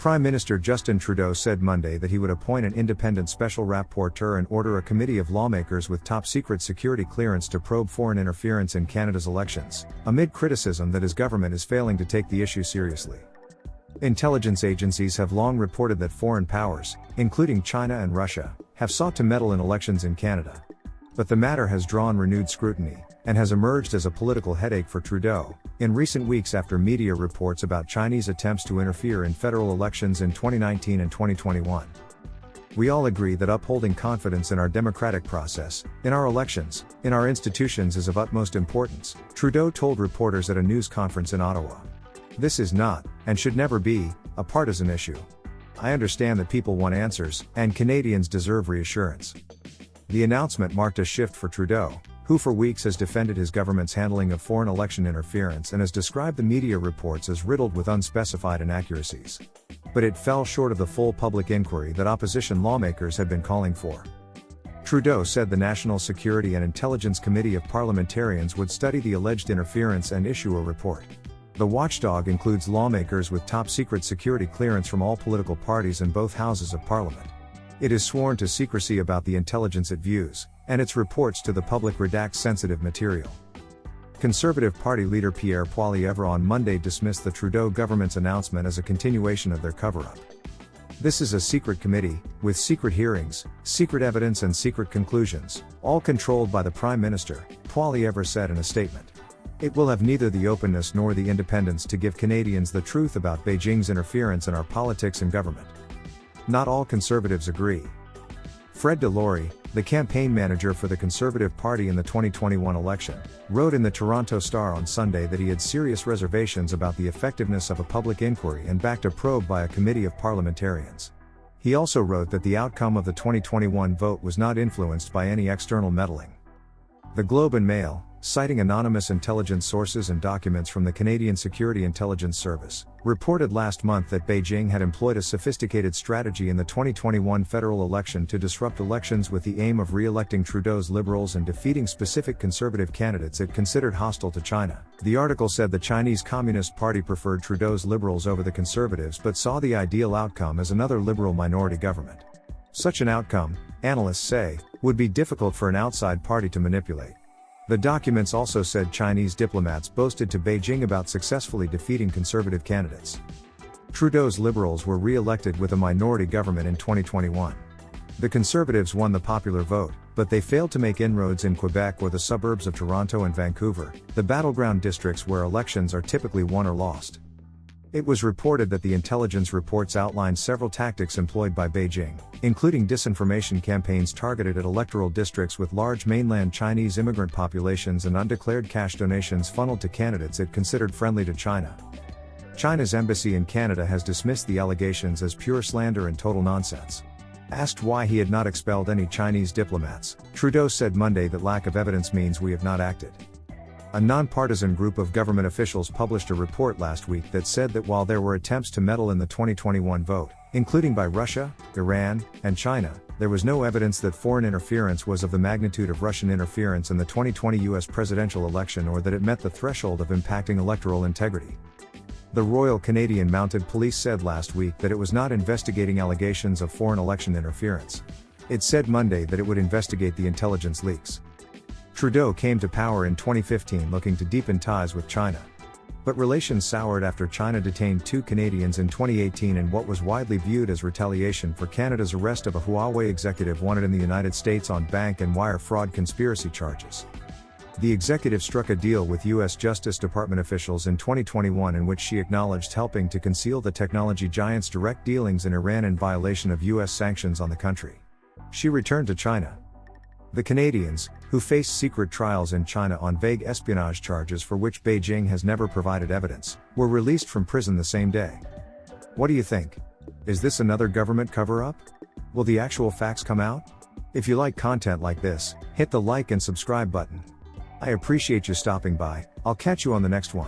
Prime Minister Justin Trudeau said Monday that he would appoint an independent special rapporteur and order a committee of lawmakers with top-secret security clearance to probe foreign interference in Canada's elections, amid criticism that his government is failing to take the issue seriously. Intelligence agencies have long reported that foreign powers, including China and Russia, have sought to meddle in elections in Canada. But the matter has drawn renewed scrutiny, and has emerged as a political headache for Trudeau, in recent weeks after media reports about Chinese attempts to interfere in federal elections in 2019 and 2021. We all agree that upholding confidence in our democratic process, in our elections, in our institutions is of utmost importance, Trudeau told reporters at a news conference in Ottawa. This is not, and should never be, a partisan issue. I understand that people want answers, and Canadians deserve reassurance. The announcement marked a shift for Trudeau, who for weeks has defended his government's handling of foreign election interference and has described the media reports as riddled with unspecified inaccuracies. But it fell short of the full public inquiry that opposition lawmakers had been calling for. Trudeau said the National Security and Intelligence Committee of Parliamentarians would study the alleged interference and issue a report. The watchdog includes lawmakers with top-secret security clearance from all political parties in both houses of Parliament. It is sworn to secrecy about the intelligence it views, and its reports to the public redacts sensitive material. Conservative Party leader Pierre Poilievre on Monday dismissed the Trudeau government's announcement as a continuation of their cover-up. This is a secret committee, with secret hearings, secret evidence and secret conclusions, all controlled by the Prime Minister, Poilievre said in a statement. It will have neither the openness nor the independence to give Canadians the truth about Beijing's interference in our politics and government. Not all Conservatives agree. Fred Delory, the campaign manager for the Conservative Party in the 2021 election, wrote in the Toronto Star on Sunday that he had serious reservations about the effectiveness of a public inquiry and backed a probe by a committee of parliamentarians. He also wrote that the outcome of the 2021 vote was not influenced by any external meddling. The Globe and Mail, citing anonymous intelligence sources and documents from the Canadian Security Intelligence Service, reported last month that Beijing had employed a sophisticated strategy in the 2021 federal election to disrupt elections with the aim of re-electing Trudeau's Liberals and defeating specific Conservative candidates it considered hostile to China. The article said the Chinese Communist Party preferred Trudeau's Liberals over the Conservatives but saw the ideal outcome as another Liberal minority government. Such an outcome, analysts say, would be difficult for an outside party to manipulate. The documents also said Chinese diplomats boasted to Beijing about successfully defeating Conservative candidates. Trudeau's Liberals were re-elected with a minority government in 2021. The Conservatives won the popular vote, but they failed to make inroads in Quebec or the suburbs of Toronto and Vancouver, the battleground districts where elections are typically won or lost. It was reported that the intelligence reports outlined several tactics employed by Beijing, including disinformation campaigns targeted at electoral districts with large mainland Chinese immigrant populations and undeclared cash donations funneled to candidates it considered friendly to China. China's embassy in Canada has dismissed the allegations as pure slander and total nonsense. Asked why he had not expelled any Chinese diplomats, Trudeau said Monday that lack of evidence means we have not acted. A nonpartisan group of government officials published a report last week that said that while there were attempts to meddle in the 2021 vote, including by Russia, Iran, and China, there was no evidence that foreign interference was of the magnitude of Russian interference in the 2020 U.S. presidential election or that it met the threshold of impacting electoral integrity. The Royal Canadian Mounted Police said last week that it was not investigating allegations of foreign election interference. It said Monday that it would investigate the intelligence leaks. Trudeau came to power in 2015 looking to deepen ties with China. But relations soured after China detained 2 Canadians in 2018 in what was widely viewed as retaliation for Canada's arrest of a Huawei executive wanted in the United States on bank and wire fraud conspiracy charges. The executive struck a deal with U.S. Justice Department officials in 2021 in which she acknowledged helping to conceal the technology giant's direct dealings in Iran in violation of U.S. sanctions on the country. She returned to China. The Canadians, who faced secret trials in China on vague espionage charges for which Beijing has never provided evidence, were released from prison the same day. What do you think? Is this another government cover-up? Will the actual facts come out? If you like content like this, hit the like and subscribe button. I appreciate you stopping by. I'll catch you on the next one.